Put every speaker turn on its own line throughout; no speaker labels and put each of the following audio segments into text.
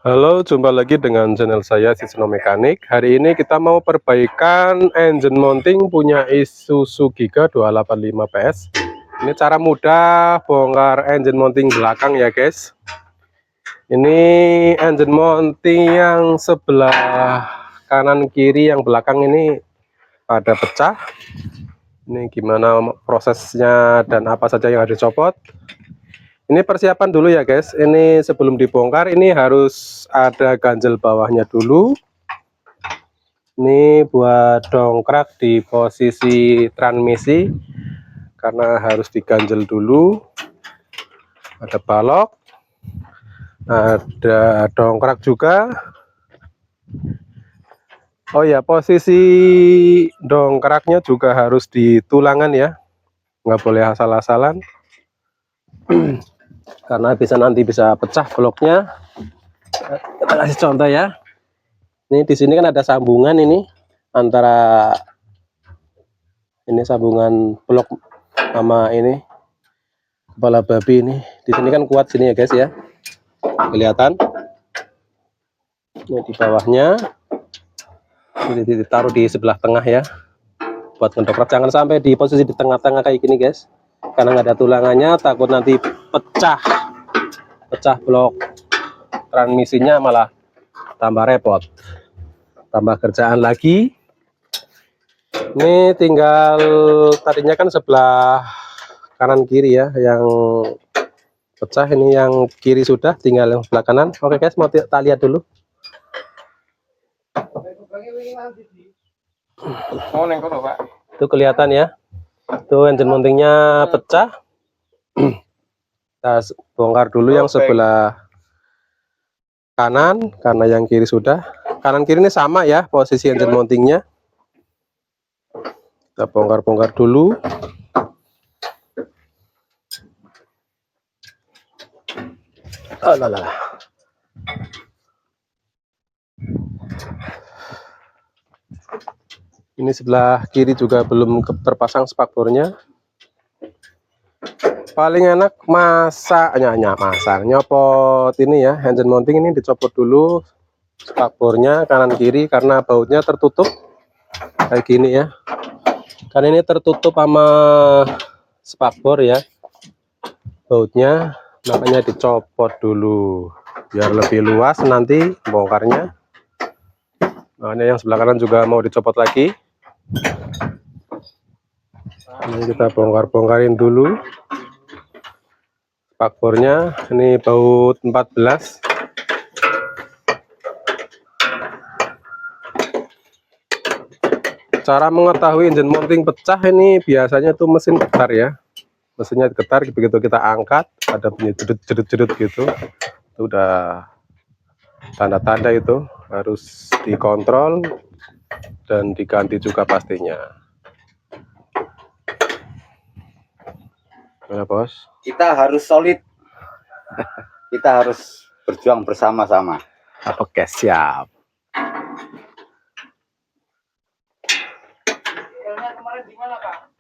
Halo, jumpa lagi dengan channel saya Sisno Mekanik. Hari ini kita mau perbaikan engine mounting punya Isuzu Giga 285 PS. Ini cara mudah bongkar engine mounting belakang ya guys. Ini engine mounting yang sebelah kanan kiri yang belakang ini pada pecah. Ini gimana prosesnya dan apa saja yang harus dicopot. Ini persiapan dulu ya guys. Ini sebelum dibongkar ini harus ada ganjel bawahnya dulu. Ini buat dongkrak di posisi transmisi karena harus diganjel dulu. Ada balok, ada dongkrak juga. Oh ya, posisi dongkraknya juga harus di tulangan ya, nggak boleh asal-asalan. Karena nanti bisa pecah bloknya. Kita kasih contoh ya. Ini di sini kan ada sambungan ini antara ini sambungan blok sama ini kepala babi ini. Di sini kan kuat sini ya guys ya. Kelihatan. Ini di bawahnya. Ini ditaruh di sebelah tengah ya. Buat ngedongkrak, jangan sampai di posisi di tengah-tengah kayak gini guys. Karena nggak ada tulangannya, takut nanti pecah blok transmisinya, malah tambah repot, tambah kerjaan lagi. Ini tinggal tadinya kan sebelah kanan kiri ya yang pecah, ini yang kiri sudah, tinggal yang sebelah kanan. Oke guys, mau kita lihat dulu. Itu kelihatan ya, tuh engine mountingnya pecah. Kita bongkar dulu yang sebelah kanan karena yang kiri sudah. Kanan kiri ini sama ya posisi engine mountingnya. Kita bongkar dulu. Oh lah lah. Ini sebelah kiri juga belum terpasang spakbornya. Paling enak nyopot ini ya, engine mounting ini dicopot dulu spakbornya kanan kiri karena bautnya tertutup kayak gini ya. Karena ini tertutup sama spakbor ya bautnya, makanya dicopot dulu biar lebih luas nanti bongkarnya. Nah, ini yang sebelah kanan juga mau dicopot lagi. Ini kita bongkarin dulu spakbornya. Ini baut 14. Cara mengetahui engine mounting pecah ini biasanya tuh mesin getar ya. Mesinnya getar, begitu kita angkat ada bunyi jedut gitu. Itu udah tanda-tanda itu harus dikontrol dan diganti juga pastinya. Mana bos?
Kita harus solid. Kita harus berjuang bersama-sama.
Oke, siap.
Kemarin di mana, Kak?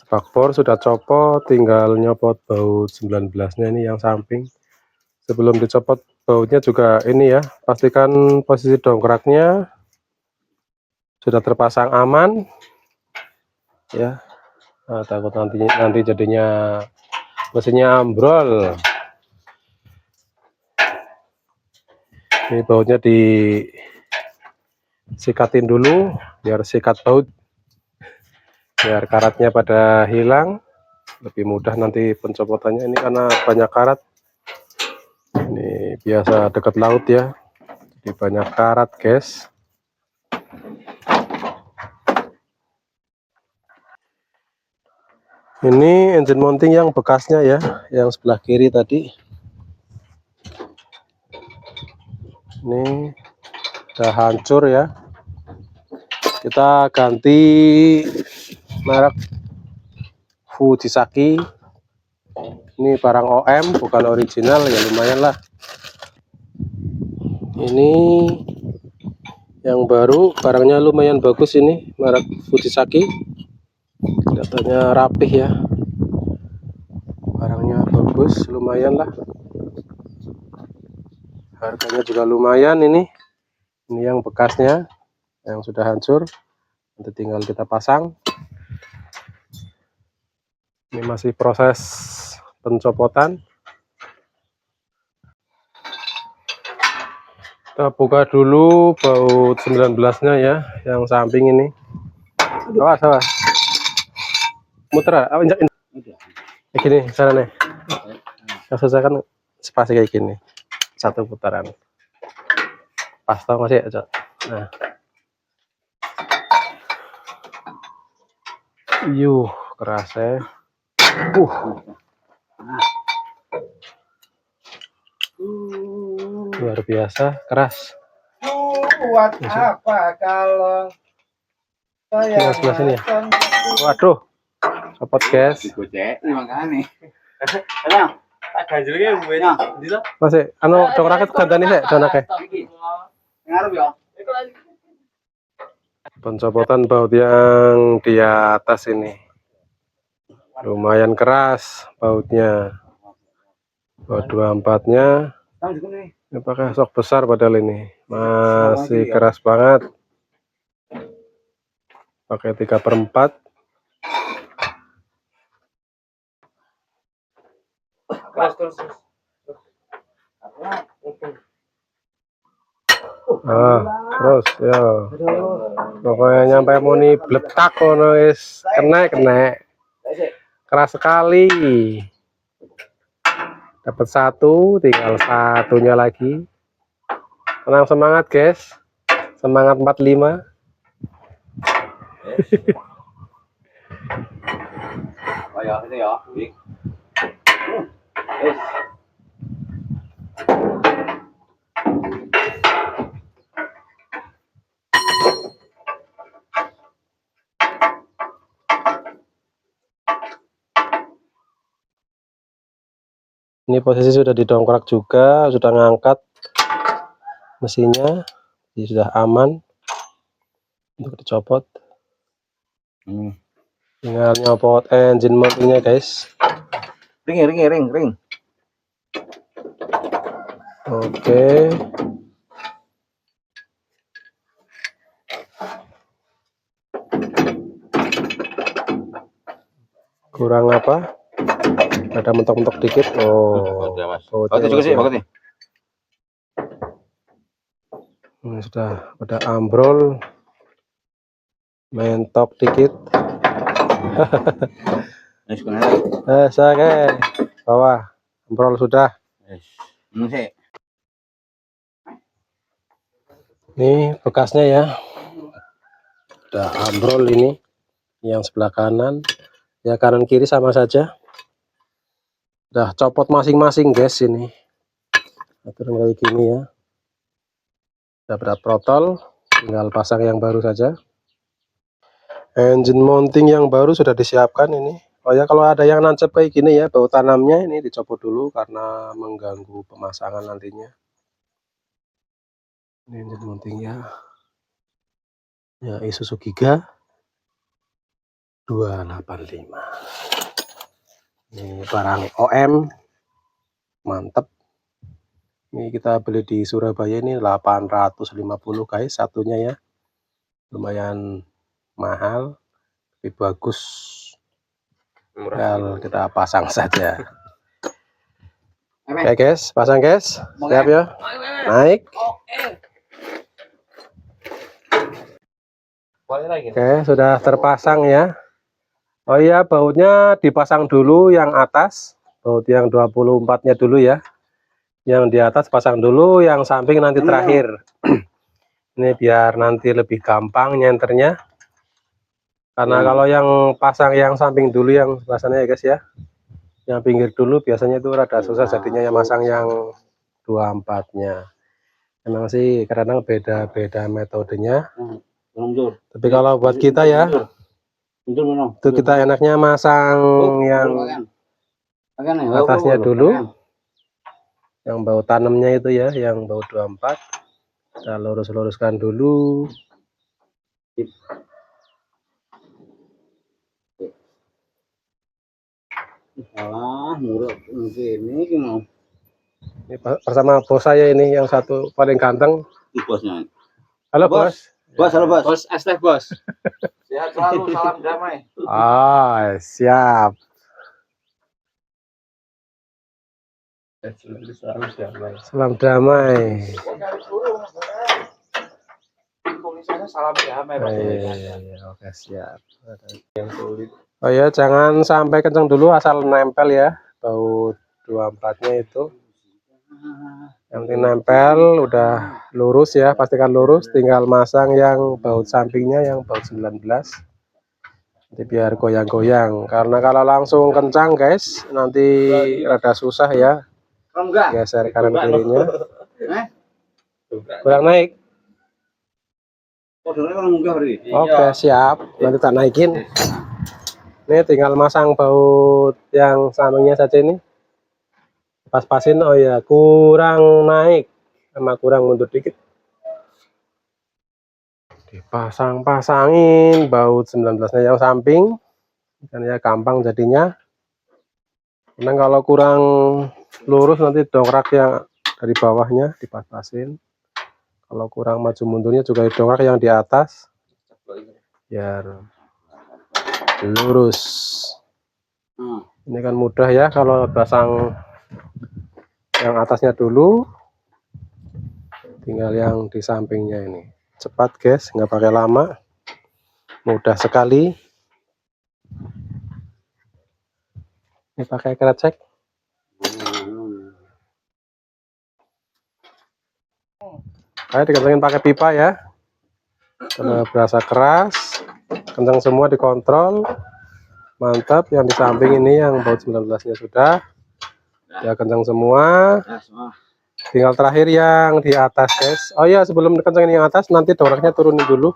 Spakbor sudah copot, tinggal nyopot baut 19-nya ini yang samping. Sebelum dicopot bautnya juga ini ya, pastikan posisi dongkraknya sudah terpasang aman ya. Nah, takut nanti jadinya mesinnya ambrol. Ini bautnya disikatin dulu biar sikat baut, biar karatnya pada hilang, lebih mudah nanti pencopotannya. Ini karena banyak karat, ini biasa dekat laut ya, jadi banyak karat guys. Ini engine mounting yang bekasnya ya, yang sebelah kiri tadi. Ini udah hancur ya. Kita ganti merek Fujisaki. Ini barang OM, bukan original ya, lumayan lah. Ini yang baru, barangnya lumayan bagus ini, merek Fujisaki. Kelihatannya rapih ya, barangnya bagus, lumayan lah, harganya juga lumayan. Ini yang bekasnya yang sudah hancur, nanti tinggal kita pasang. Ini masih proses pencopotan. Kita buka dulu baut 19-nya ya, yang samping ini. Awas, awas. Muter, kayak gini, sana nih. Yang susah kan spasi kayak gini, satu putaran. Pas tau masih ya, Cok? Nah. Keras ya. Luar biasa keras.
Buat apa kalau saya
Sebelah sini ya. Waduh, copot guys.
Digocek makane.
Masih, dong raket gantani sih, dong raket.
Ngarep ya.
Pencopotan baut yang di atas ini lumayan keras bautnya. Baut 24-nya ini pakai sok besar, padahal ini masih keras banget. Pakai 3/4. Terus ya pokoknya nyampe muni bletak kono wis kena keras sekali. Dapat satu, tinggal satunya lagi. Tenang, semangat guys, semangat 45.
Oh ya, itu ya.
Ini posisi sudah didongkrak juga, sudah ngangkat mesinnya, jadi sudah aman untuk dicopot. Tinggal nyopot engine mountingnya guys.
Ring.
Oke. Kurang apa? Ada mentok-mentok dikit.
Bautnya juga sih, bautnya.
Ini sudah pada ambrol, mentok dikit. Oke, bawah ambrol sudah. Ini bekasnya ya, udah ambrol ini, yang sebelah kanan, ya kanan kiri sama saja. Udah copot masing-masing guys ini. Aturan kayak gini ya. Udah berat protol, tinggal pasang yang baru saja. Engine mounting yang baru sudah disiapkan ini. Oh ya, kalau ada yang nancep kayak gini ya, baut tanamnya ini dicopot dulu karena mengganggu pemasangan nantinya. Ini engine mountingnya ya, Isuzu Giga 285. Ini barang OM mantep. Ini kita beli di Surabaya ini 850 guys satunya ya, lumayan mahal tapi bagus. Tinggal kita pasang saja. Oke guys, pasang guys, siap ya, naik. Oke, sudah terpasang ya. Oh iya, bautnya dipasang dulu yang atas, baut yang 24-nya dulu ya. Yang di atas pasang dulu, yang samping nanti terakhir. Ini biar nanti lebih gampang nyenternya. Karena kalau yang pasang yang samping dulu, yang sebelah sana ya guys ya. Yang pinggir dulu biasanya itu rada susah jadinya yang masang yang 24-nya. Memang sih kadang beda-beda metodenya. Tapi kalau buat kita ya, itu kita enaknya masang yang atasnya dulu, yang baut tanamnya itu ya, yang baut 24. Kita lurus-luruskan dulu.
Salah, murah ini mau.
Ini bersama bos saya ini yang satu paling ganteng.
Bosnya.
Halo
Bos.
bos.
Bos, halo bos.
Bos, Estef bos. Sehat selalu, salam damai.
Ah, siap. Salam damai.
Tulisannya salam damai Pak.
Oke, siap. Oh ya, jangan sampai kencang dulu, asal nempel ya. Baut 24-nya itu. Yang penting nempel, udah lurus ya, pastikan lurus. Tinggal masang yang baut sampingnya, yang baut 19. Nanti biar goyang-goyang. Karena kalau langsung kencang guys, nanti rada susah ya. Geser kanan kirinya. Kurang naik. Oke, siap. Nanti tak naikin. Ini tinggal masang baut yang sampingnya saja ini. Pas-pasin. Oh ya, kurang naik sama kurang mundur dikit. Dipasang-pasangin baut 19-nya yang samping. Dan ya gampang jadinya. Karena kalau kurang lurus nanti dongkrak yang dari bawahnya dipas-pasin. Kalau kurang maju mundurnya juga dongkrak yang di atas biar lurus. Ini kan mudah ya kalau pasang yang atasnya dulu, tinggal yang di sampingnya ini. Cepat guys, nggak pakai lama, mudah sekali. Ini pakai krecek. Ayo dikencengin pakai pipa ya. Kalau berasa keras, kencang semua dikontrol. Mantap. Yang di samping ini yang baut 19-nya sudah. Ya kencang semua. Tinggal terakhir yang di atas guys. Oh ya, sebelum dikencengin yang atas, nanti dongkraknya turunin dulu.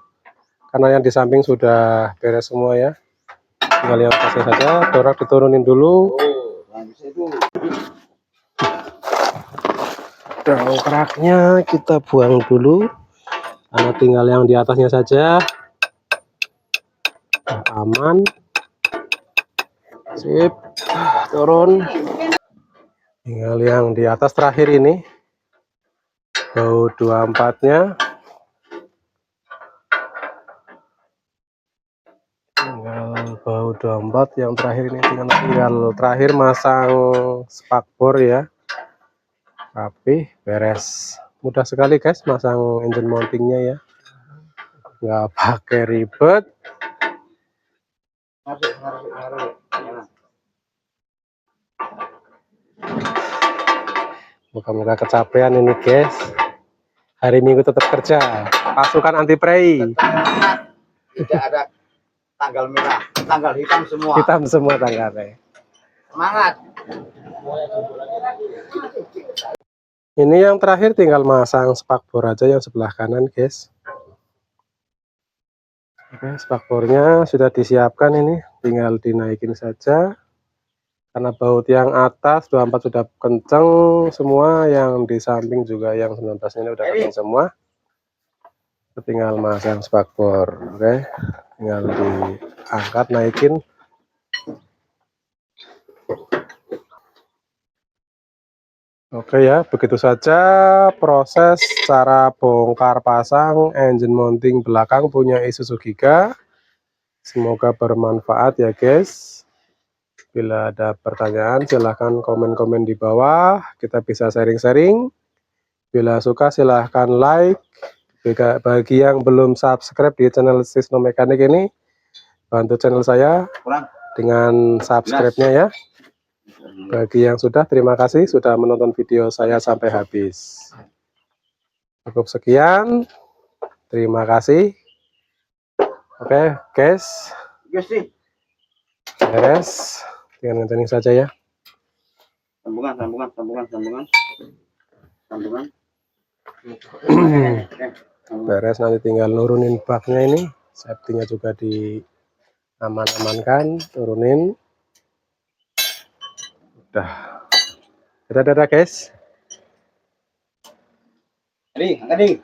Karena yang di samping sudah beres semua ya. Tinggal yang atasnya saja, dongkrak diturunin dulu. Dongkraknya kita buang dulu, karena tinggal yang di atasnya saja. Nah, aman. Sip, turun. Tinggal yang di atas terakhir ini, baut 24-nya. Tinggal baut 24 yang terakhir ini, tinggal terakhir masang spakbor ya. Rapi, beres. Mudah sekali guys masang engine mountingnya ya. Nggak pakai ribet. Moga-moga kecapean ini guys. Hari Minggu tetap kerja. Pasukan anti prei.
Tidak ada tanggal merah, tanggal hitam semua.
Hitam semua tanggalnya.
Semangat.
Ini yang terakhir tinggal masang spakbor aja yang sebelah kanan guys. Oke, spakbornya sudah disiapkan ini, tinggal dinaikin saja. Karena baut yang atas 24 sudah kenceng semua, yang di samping juga yang 19 ini udah kenceng semua. Tinggal masang spakbor. Oke, tinggal diangkat, naikin. Oke ya, begitu saja proses cara bongkar pasang engine mounting belakang punya Isuzu Giga. Semoga bermanfaat ya guys. Bila ada pertanyaan silahkan komen-komen di bawah, kita bisa sharing-sharing. Bila suka silahkan like. Bagi yang belum subscribe di channel Sisno Mekanik ini, bantu channel saya dengan subscribe-nya ya. Bagi yang sudah, terima kasih sudah menonton video saya sampai habis. Cukup sekian, terima kasih. Oke guys, beres, tinggal ngetening saja ya.
Sambungan.
Beres, nanti tinggal nurunin baknya ini, safety-nya juga di aman-amankan, turunin. Udah, dadah guys.
Angkat nih.